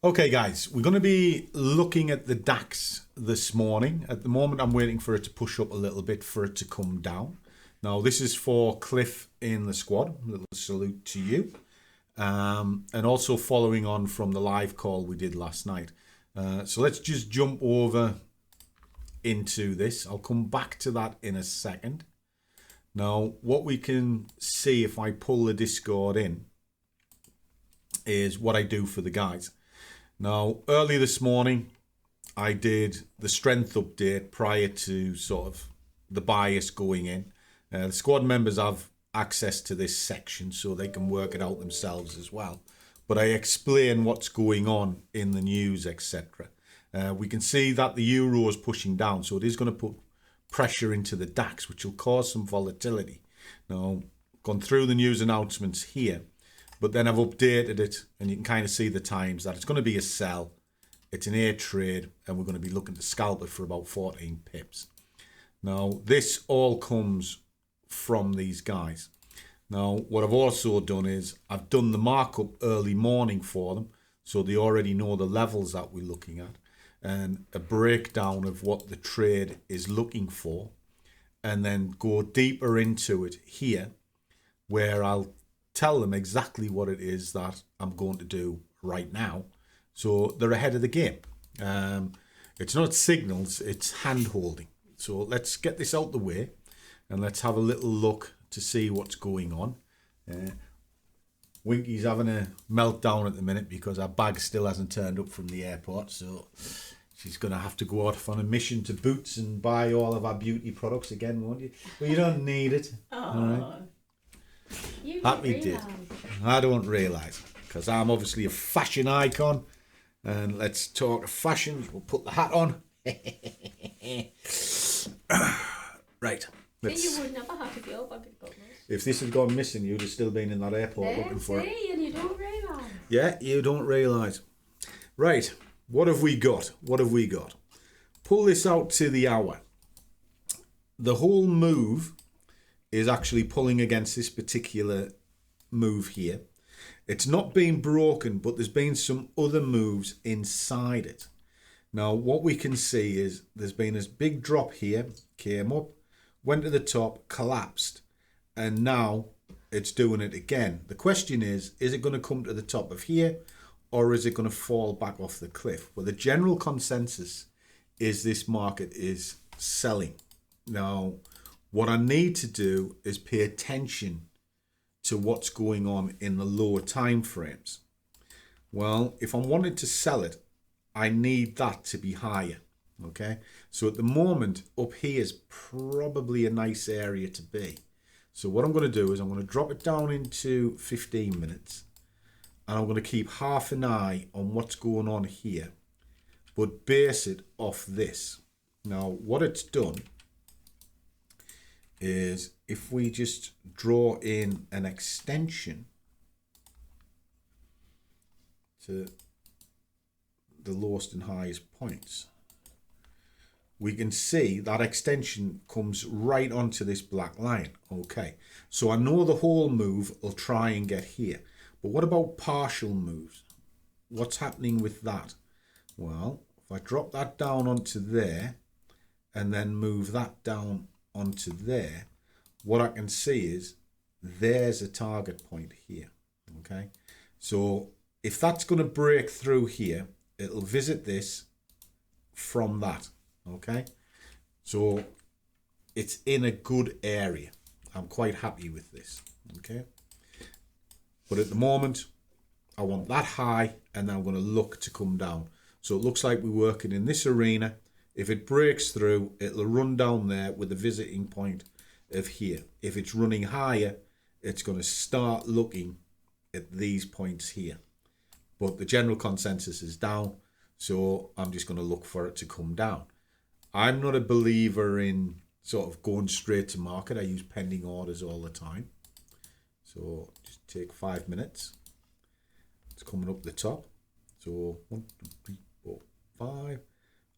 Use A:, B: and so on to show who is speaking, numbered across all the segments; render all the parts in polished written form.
A: Okay guys, we're going to be looking at the DAX this morning. At the moment I'm waiting for it to push up a little bit for it to come down. Now this is for Cliff in the squad, a little salute to you. And also following on from the live call we did last night. So let's just jump over into this. I'll come back to that in a second. Now what we can see if I pull the Discord in is what I do for the guys. Now, early this morning, I did the strength update prior to sort of the bias going in. The squad members have access to this section so they can work it out themselves as well. But I explain what's going on in the news, etc. We can see that the euro is pushing down, so it is going to put pressure into the DAX, which will cause some volatility. Now, gone through the news announcements here. But then I've updated it and you can kind of see the times that it's going to be a sell. It's an A trade and we're going to be looking to scalp it for about 14 pips. Now, this all comes from these guys. Now, what I've also done is I've done the markup early morning for them. So they already know the levels that we're looking at and a breakdown of what the trade is looking for. And then go deeper into it here where I'll tell them exactly what it is that I'm going to do right now. So they're ahead of the game. It's not signals, it's hand holding. So let's get this out the way and let's have a little look to see what's going on. Winky's having a meltdown at the minute because our bag still hasn't turned up from the airport. So she's going to have to go off on a mission to Boots and buy all of our beauty products again, won't you? Well, you don't need it.
B: Oh.
A: All right.
B: You
A: Happy did. I don't realise because I'm obviously a fashion icon. And let's talk fashions. We'll put the hat on. Right.
B: See, you would never have if your bag had got missed.
A: If this had gone missing, you'd have still been in that airport looking for it.
B: See, and you don't realise.
A: Yeah, you don't realise. Right. What have we got? What have we got? Pull this out to the hour. The whole move is actually pulling against this particular move here. It's not been broken, but there's been some other moves inside it. Now, what we can see is there's been this big drop here, came up, went to the top, collapsed, and now it's doing it again. The question is it going to come to the top of here, or is it going to fall back off the cliff? Well, the general consensus is this market is selling. Now, what I need to do is pay attention to what's going on in the lower time frames. Well, if I'm wanting to sell it, I need that to be higher. Okay, so at the moment up here is probably a nice area to be. So what I'm going to do is I'm going to drop it down into 15 minutes and I'm going to keep half an eye on what's going on here, but base it off this. Now, what it's done is if we just draw in an extension to the lowest and highest points, we can see that extension comes right onto this black line. Okay, so I know the whole move will try and get here, but what about partial moves? What's happening with that? Well, if I drop that down onto there and then move that down onto there, what I can see is there's a target point here. Okay, so if that's going to break through here, it'll visit this from that. Okay, so it's in a good area. I'm quite happy with this. Okay, but at the moment I want that high and then I'm going to look to come down. So it looks like we're working in this arena. If it breaks through, it'll run down there with the visiting point of here. If it's running higher, it's going to start looking at these points here. But the general consensus is down, so I'm just going to look for it to come down. I'm not a believer in sort of going straight to market. I use pending orders all the time. So just take 5 minutes. It's coming up the top. So 1, 2, 3, 4, 5.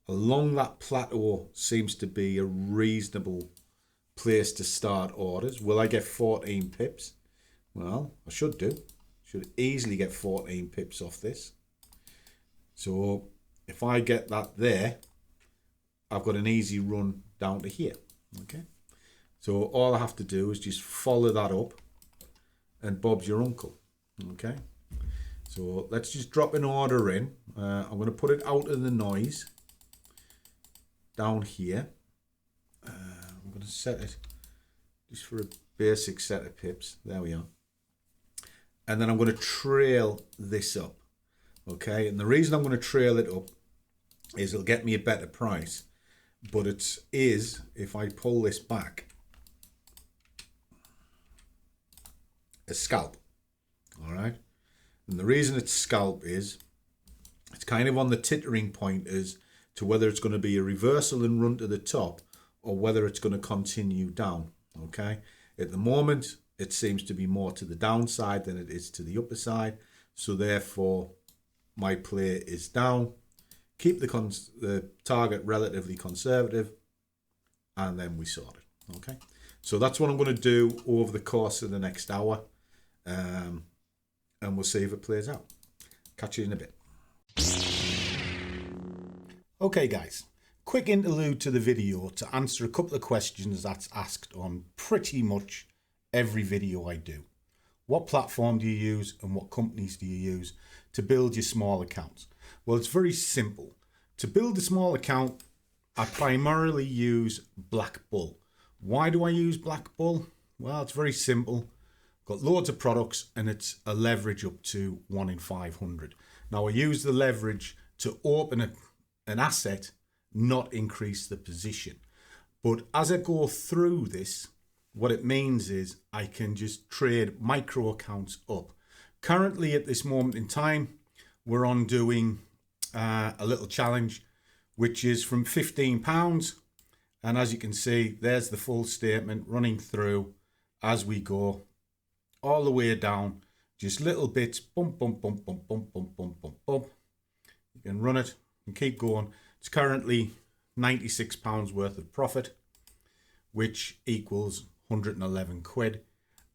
A: Along that plateau seems to be a reasonable place to start orders. Will I get 14 pips? Well, I should do. Should easily get 14 pips off this. So if I get that there, I've got an easy run down to here. Okay. So all I have to do is just follow that up and Bob's your uncle. Okay. So let's just drop an order in. I'm going to put it out of the noise down here. I'm going to set it just for a basic set of pips. There we are. And then I'm going to trail this up. Okay. And the reason I'm going to trail it up is it'll get me a better price. But it is, if I pull this back, a scalp. All right. And the reason it's scalp is it's kind of on the tittering point as to whether it's going to be a reversal and run to the top or whether it's going to continue down. Okay. At the moment, it seems to be more to the downside than it is to the upper side. So therefore, my play is down. Keep the target relatively conservative, and then we sort it. Okay. So that's what I'm going to do over the course of the next hour. And we'll see if it plays out. Catch you in a bit. Okay, guys. Quick interlude to the video to answer a couple of questions that's asked on pretty much every video I do. What platform do you use and what companies do you use to build your small accounts? Well, it's very simple. To build a small account, I primarily use BlackBull. Why do I use BlackBull? Well, it's very simple. Got loads of products and it's a leverage up to 1 in 500. Now I use the leverage to open an asset, not increase the position. But as I go through this, what it means is I can just trade micro accounts up. Currently at this moment in time, we're on doing a little challenge, which is from £15. And as you can see, there's the full statement running through as we go. All the way down, just little bits, bump, bump, bump, bump, bump, bump, bump, bump, bump. You can run it and keep going. It's currently £96 worth of profit, which equals 111 quid.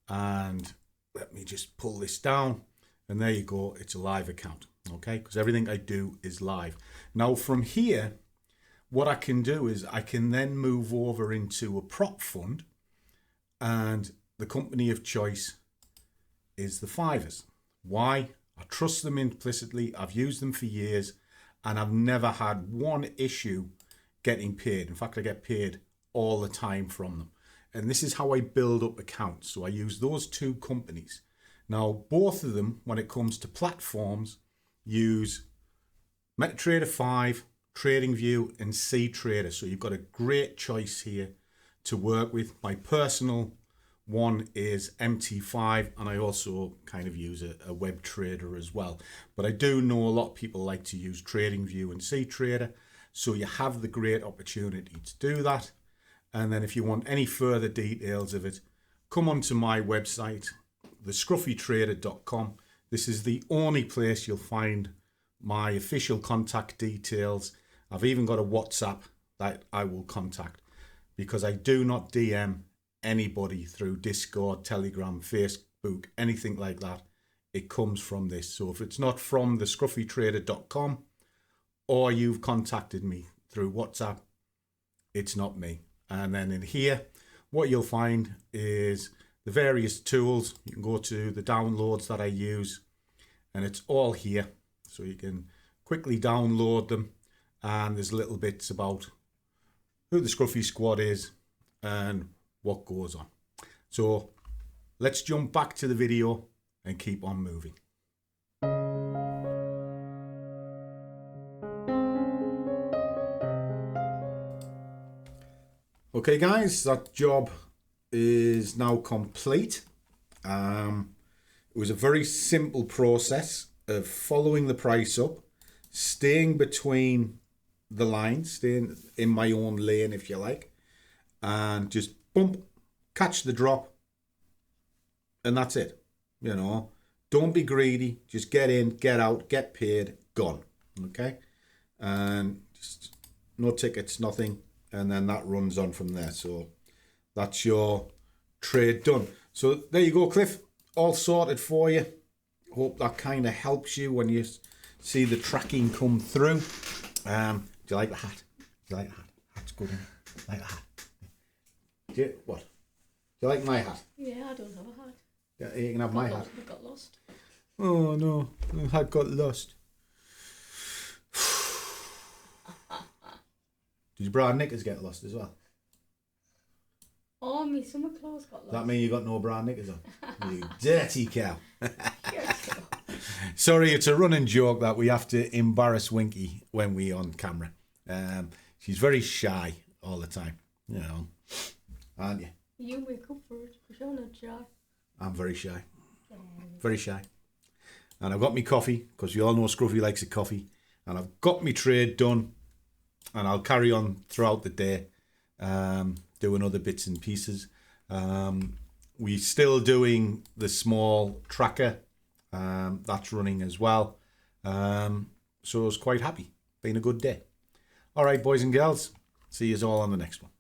A: And let me just pull this down. And there you go. It's a live account. Okay. Because everything I do is live. Now from here, what I can do is I can then move over into a prop fund, and the company of choice is the Fivers. Why? I trust them implicitly. I've used them for years and I've never had one issue getting paid. In fact, I get paid all the time from them. And this is how I build up accounts. So I use those two companies. Now, both of them, when it comes to platforms, use MetaTrader 5, TradingView and CTrader. So you've got a great choice here to work with. My personal one is MT5, and I also kind of use a web trader as well. But I do know a lot of people like to use TradingView and CTrader, so you have the great opportunity to do that. And then if you want any further details of it, come onto my website, thescruffytrader.com. This is the only place you'll find my official contact details. I've even got a WhatsApp that I will contact, because I do not DM anybody through Discord, Telegram, Facebook, anything like that. It comes from this. So if it's not from thescruffytrader.com or you've contacted me through WhatsApp, it's not me. And then in here, what you'll find is the various tools. You can go to the downloads that I use, and it's all here. So you can quickly download them, and there's little bits about who the Scruffy Squad is and what goes on. So let's jump back to the video and keep on moving. Okay guys, that job is now complete. It was a very simple process of following the price up, staying between the lines, staying in my own lane if you like, and just bump, catch the drop, and that's it. You know, don't be greedy, just get in, get out, get paid, gone. Okay, and just no tickets, nothing, and then that runs on from there. So that's your trade done. So there you go, Cliff, all sorted for you. Hope that kind of helps you when you're see the tracking come through. Do you like the hat? Do you like the hat? Hat's good, isn't it? Like the hat. What? Do you like my hat?
B: Yeah, I don't have a hat.
A: Yeah, you can have my hat.
B: It got lost.
A: Oh no, the hat got lost. Did your bra and knickers get lost as well?
B: Oh, my summer clothes got lost.
A: Does that mean you got no bra and knickers on? You dirty cow. Sorry, it's a running joke that we have to embarrass Winky when we're on camera. She's very shy all the time, you know, aren't you?
B: You make up for it, because you're not shy.
A: I'm very shy. Very shy. And I've got me coffee, because you all know Scruffy likes a coffee. And I've got me trade done. And I'll carry on throughout the day, doing other bits and pieces. We're still doing the small tracker. That's running as well. So I was quite happy. Been a good day. All right, boys and girls. See you all on the next one.